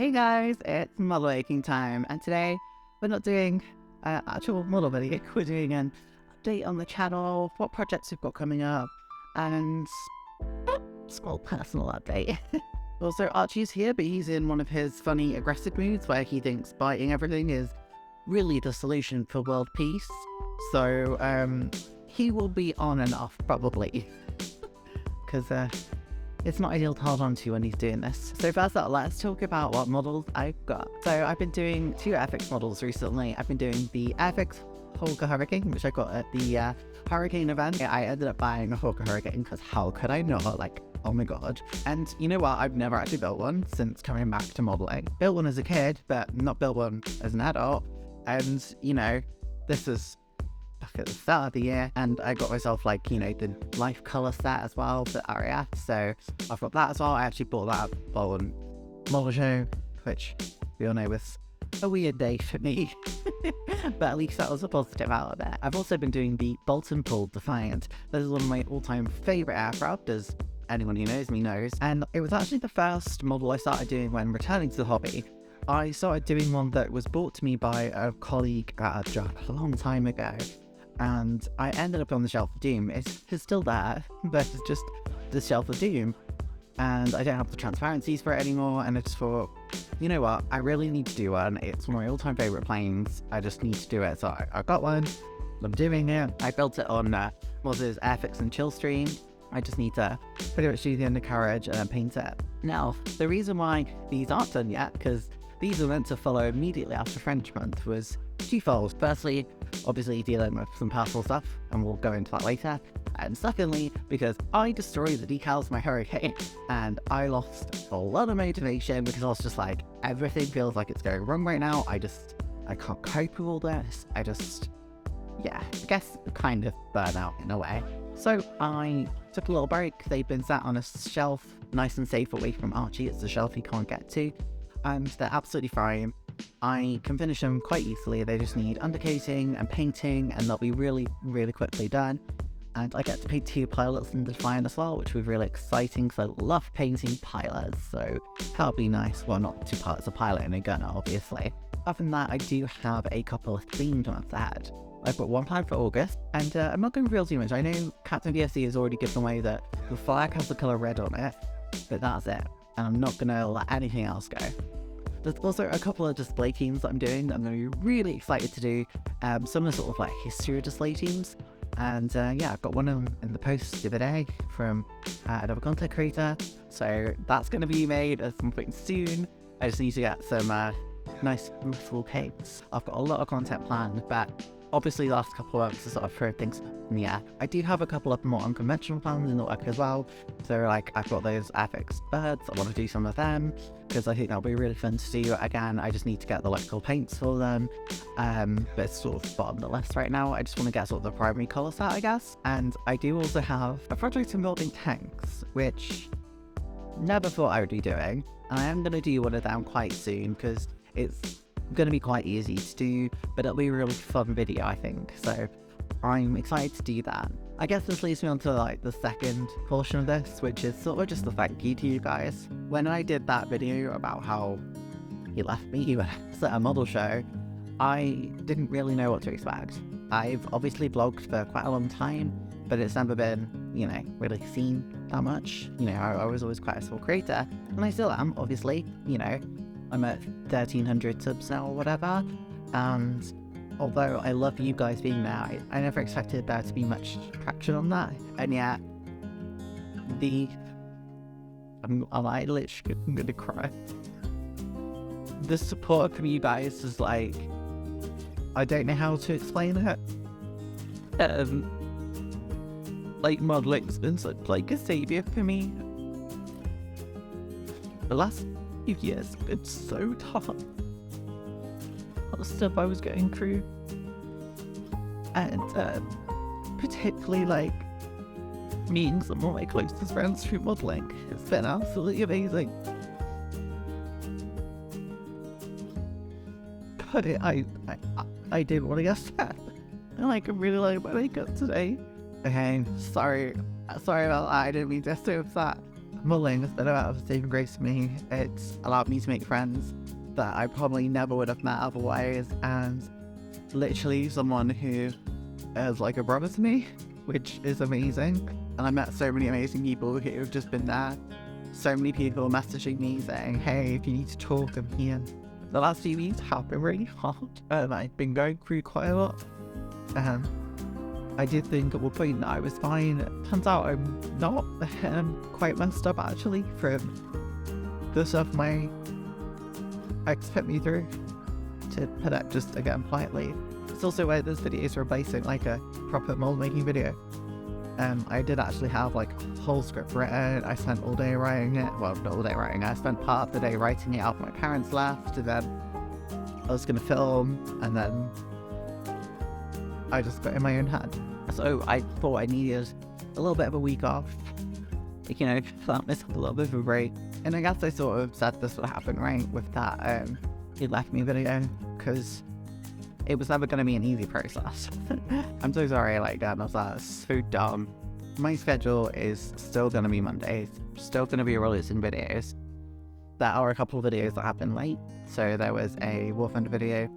Hey guys, it's model making time, and today we're not doing an actual model video, we're doing an update on the channel, what projects we've got coming up, and a small personal update. Also, Archie's here, but he's in one of his funny aggressive moods where he thinks biting everything is really the solution for world peace. So, he will be on and off, probably, because it's not ideal to hold on to when he's doing this. So first up, let's talk about what models I've got. So I've been doing two Airfix models recently. I've been doing the Airfix Hawker Hurricane, which I got at the Hurricane event. I ended up buying a Hawker Hurricane because how could I not? Like, oh my god. And you know what? I've never actually built one since coming back to modeling. Built one as a kid, but not built one as an adult. And, you know, this is back at the start of the year, and I got myself, like, you know, the life color set as well for RAF, so I've got that as well. I actually bought that at Bolton Model Show, which we all know was a weird day for me, but at least that was a positive out of it. I've also been doing the Bolton Pool Defiant. This is one of my all-time favorite aircraft, as anyone who knows me knows, and it was actually the first model I started doing when returning to the hobby. I started doing one that was brought to me by a colleague at a job a long time ago, and I ended up on the Shelf of Doom. It's still there, but it's just the Shelf of Doom, and I don't have the transparencies for it anymore, and I just thought, you know what, I really need to do one. It's one of my all-time favourite planes, I just need to do it, so I got one, I'm doing it. I built it on Moz's Airfix and Chillstream. I just need to pretty much do the undercarriage and then paint it. Now, the reason why these aren't done yet, because these were meant to follow immediately after French Month, was twofold. Firstly, obviously dealing with some personal stuff, and we'll go into that later. And secondly, because I destroyed the decals of my Hurricane, and I lost a lot of motivation because I was just like, everything feels like it's going wrong right now. I can't cope with all this. I guess kind of burnout in a way. So I took a little break. They've been sat on a shelf, nice and safe away from Archie. It's a shelf he can't get to. And they're absolutely fine. I can finish them quite easily. They just need undercoating and painting, and they'll be really, really quickly done. And I get to paint two pilots in the Defiant as well, which will be really exciting because I love painting pilots, so that'll be nice. Well, not two pilots, a pilot and a gunner, obviously. Other than that, I do have a couple of themed ones ahead. I've got one planned for August, and I'm not going to reveal too much. I know Captain VSC has already given away that the flag has the colour red on it, but that's it. And I'm not going to let anything else go. There's also a couple of display teams that I'm doing that I'm going to be really excited to do. Some are sort of like history display teams. And yeah, I've got one of them in the post the other day from another content creator. So that's going to be made at some point soon. I just need to get some nice beautiful paints. I've got a lot of content planned, but obviously the last couple of months have sort of thrown things in the air. I do have a couple of more unconventional plans in the work as well. So like, I've got those Airfix birds, I want to do some of them, because I think that'll be really fun to do. Again, I just need to get the electrical paints for them, but it's sort of bottom of the list right now. I just want to get sort of the primary colour set, I guess. And I do also have a project in building tanks, which never thought I would be doing. And I am going to do one of them quite soon, because it's going to be quite easy to do, but it'll be a really fun video, I think. So I'm excited to do that. I guess this leads me on to like the second portion of this, which is sort of just a thank you to you guys. When I did that video about how he left me at a model show, I didn't really know what to expect. I've obviously blogged for quite a long time, but it's never been, you know, really seen that much. You know, I was always quite a small creator, and I still am, obviously. You know, I'm at 1,300 subs now or whatever, and although I love you guys being there, I never expected there to be much traction on that, and yet I'm literally gonna cry. The support from you guys is like, I don't know how to explain it. Like, modeling's been such like a saviour for me. The last few years have been so tough. All the stuff I was going through, and particularly like meeting some of my closest friends through modelling. It's been absolutely amazing. But I did want to get sad. And like, I really like my makeup today. Okay, sorry about that. I didn't mean to so upset. modelling has been about a saving grace for me. It's allowed me to make friends that I probably never would have met otherwise, and literally someone who is like a brother to me, which is amazing. And I met so many amazing people who have just been there. So many people messaging me saying, hey, if you need to talk, I'm here. The last few weeks have been really hard, and I've been going through quite a lot. I did think at one point that I was fine. It turns out I'm not. Quite messed up actually from the stuff my ex put me through, to put it just again politely. It's also where this video is replacing like a proper mold making video. I did actually have like a whole script written. I spent all day writing it. Well, not all day writing it. I spent part of the day writing it after my parents left, and then I was going to film, and then I just got in my own head. So I thought I needed a little bit of a week off, you know, let myself a little bit of a break. And I guess I sort of said this would happen, right, with that He Left Me video, because it was never going to be an easy process. I'm so sorry, like, that was so dumb. My schedule is still going to be Mondays, still going to be releasing videos. There are a couple of videos that have been late. So there was a War Thunder video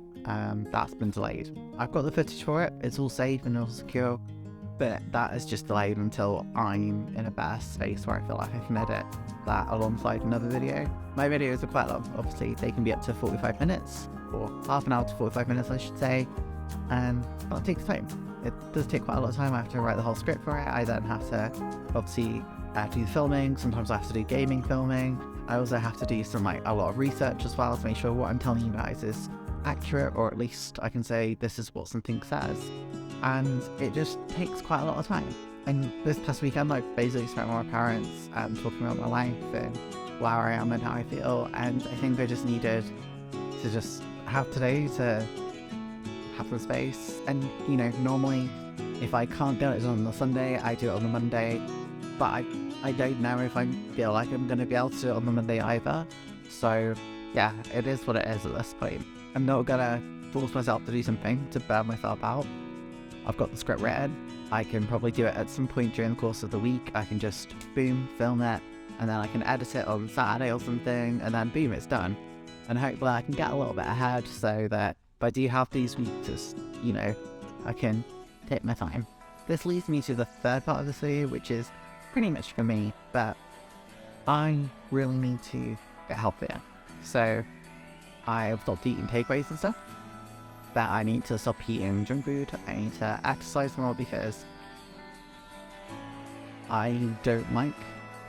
that's been delayed. I've got the footage for it, it's all safe and all secure, but that is just delayed until I'm in a better space where I feel like I can edit that alongside another video. My videos are quite long, obviously they can be up to 45 minutes, or half an hour to 45 minutes I should say, and that takes time. It does take quite a lot of time. I have to write the whole script for it. I then have to obviously do the filming, sometimes I have to do gaming filming. I also have to do a lot of research as well to make sure what I'm telling you guys is accurate, or at least I can say this is what something says. And it just takes quite a lot of time. And this past weekend I basically spent with my parents talking about my life and where I am and how I feel, and I think I just needed to just have today to have the space. And you know, normally if I can't get it done on the Sunday, I do it on the Monday, but I don't know if I feel like I'm going to be able to do it on the Monday either. So yeah, it is what it is at this point. I'm not going to force myself to do something to burn myself out. I've got the script written. I can probably do it at some point during the course of the week. I can just boom, film it, and then I can edit it on Saturday or something, and then boom, it's done. And hopefully I can get a little bit ahead so that if I do have these weeks, you know, I can take my time. This leads me to the third part of this video, which is pretty much for me, but I really need to get healthier. So I've stopped eating takeaways and stuff, but I need to stop eating junk food. I need to exercise more because I don't like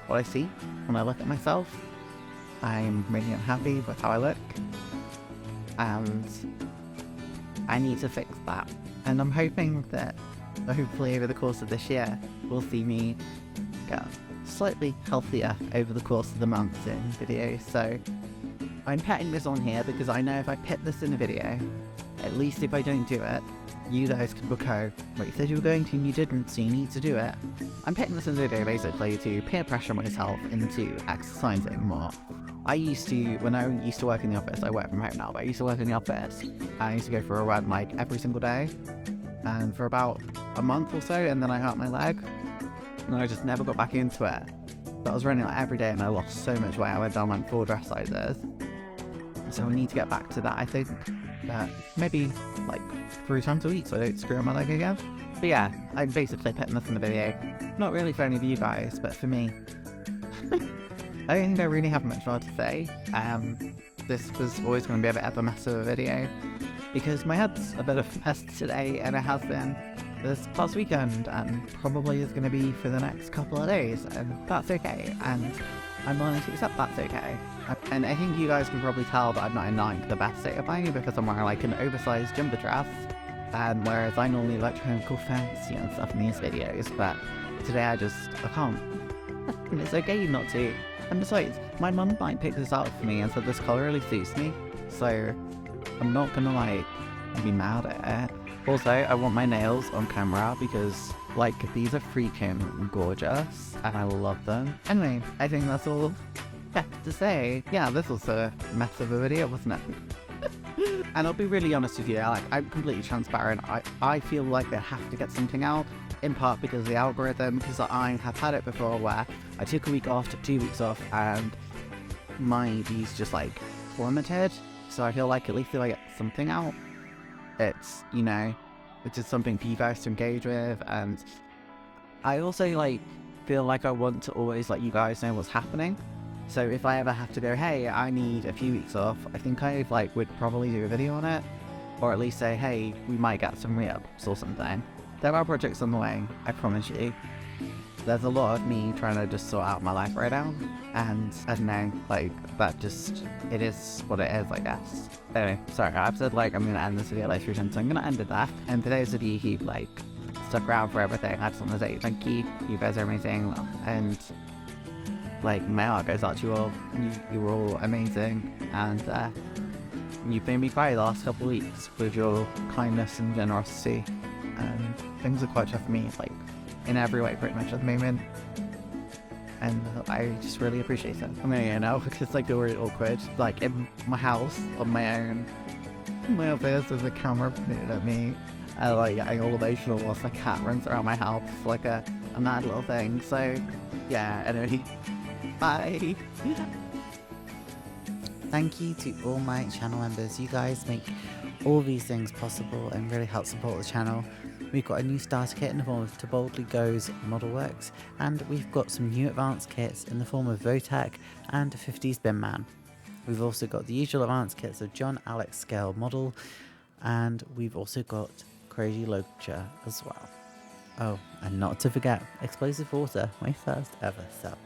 what I see when I look at myself. I'm really unhappy with how I look, and I need to fix that. And I'm hoping that hopefully over the course of this year will see me get slightly healthier over the course of the months in videos. So I'm putting this on here because I know if I put this in a video, at least if I don't do it, you guys can go, well, you said you were going to and you didn't, so you need to do it. I'm putting this in a video basically to peer pressure myself into exercising more. I used to, when I used to work in the office, I work from home now, but I used to work in the office, and I used to go for a run like every single day, and for about a month or so, and then I hurt my leg, and I just never got back into it. But I was running like every day and I lost so much weight. I went down like 4 dress sizes. So I need to get back to that, I think. Maybe like 3 times a week so I don't screw up my leg again. But yeah, I'm basically putting this in the video. Not really for any of you guys, but for me. I don't think I really have much more to say. This was always going to be a bit of a mess of a video, because my head's a bit of a mess today, and it has been this past weekend, and probably is going to be for the next couple of days, and that's okay, and I'm willing to accept that's okay. And I think you guys can probably tell that I'm not in like the best state of mind, because I'm wearing like an oversized jumper dress, whereas I normally like trying to go fancy and stuff in these videos, but today I can't. And it's okay not to. And besides, my mum might pick this out for me and said this colour really suits me, so I'm not gonna like be mad at it. Also, I want my nails on camera because like these are freaking gorgeous and I love them. Anyway, I think that's all I have to say. Yeah, this was a mess of a video, wasn't it? And I'll be really honest with you, like, I'm completely transparent. I feel like I have to get something out, in part because of the algorithm, because I have had it before where I took a week off, took 2 weeks off, and these just like plummeted. So I feel like at least if I get something out, it's, you know, it's just something for you guys to engage with. And I also like feel like I want to always let you guys know what's happening. So if I ever have to go, hey, I need a few weeks off, I think I like would probably do a video on it, or at least say, hey, we might get some re-ups or something. There are projects on the way, I promise you. There's a lot of me trying to just sort out my life right now, and I don't know, like, that just, it is what it is, I guess. Anyway, sorry, I've said like I'm gonna end this video like 3 times, so I'm gonna end it there. And for those of you who like stuck around for everything, I just want to say thank you. You guys are amazing, and like my heart goes out to you all. You were all amazing, and you've made me cry the last couple of weeks with your kindness and generosity. And things are quite tough for me, like in every way pretty much at the moment, and I just really appreciate it. I'm gonna go now because it's like really awkward, like in my house on my own. My office there's a camera pointed at me, and like I'm all emotional whilst a cat runs around my house like a mad little thing. So yeah, anyway, bye. Thank you to all my channel members. You guys make all these things possible and really help support the channel. We've got a new starter kit in the form of To Boldly Go's Model Works, and we've got some new advanced kits in the form of Votac and 50s Bin Man. We've also got the usual advanced kits of John Alex Scale Model, and we've also got Crazy Loacher as well. Oh, and not to forget Explosive Water, my first ever sub.